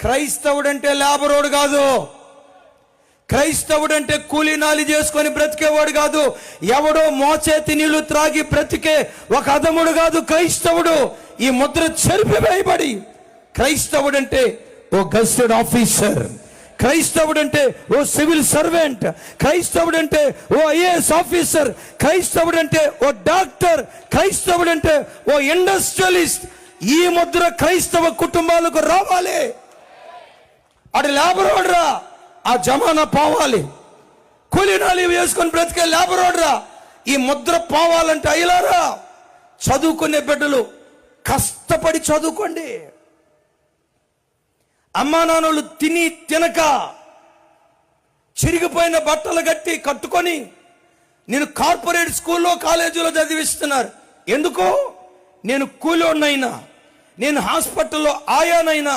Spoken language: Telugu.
క్రైస్తవుడంటే లేబరోడు కాదు. క్రైస్తవుడంటే కూలీనాలి చేసుకొని బ్రతికేవాడు కాదు. ఎవడో మోచేతి నీళ్లు త్రాగి బ్రతికే ఒక అధముడు కాదు క్రైస్తవుడు. ఈ ముద్ర చెరిపివేయబడి క్రైస్తవుడంటే ఓ గెస్టెడ్ ఆఫీసర్, క్రైస్తవుడంటే ఓ సివిల్ సర్వెంట్, క్రైస్తవుడంటే ఓ ఐఏఎస్ ఆఫీసర్, క్రైస్తవుడంటే ఓ డాక్టర్, క్రైస్తవుడంటే ఓ ఇండస్ట్రియలిస్ట్. ఈ ముద్ర క్రైస్తవ కుటుంబాలకు రావాలి. అటు లేబరోడ్రా, ఆ జమానా పోవాలి. కూలీనాలి వేసుకొని బ్రతికే లేబరోడ్రా, ఈ ముద్ర పోవాలంటే అయ్యలారా చదువుకునే బిడ్డలు కష్టపడి చదువుకోండి. అమ్మా నాన్నలు తిని తినక చిరిగిపోయిన బట్టలు కట్టుకొని నేను కార్పొరేట్ స్కూల్లో కాలేజీలో చదివిస్తున్నారు. ఎందుకు? నేను కూలోనైనా, నేను హాస్పిటల్లో ఆయానైనా,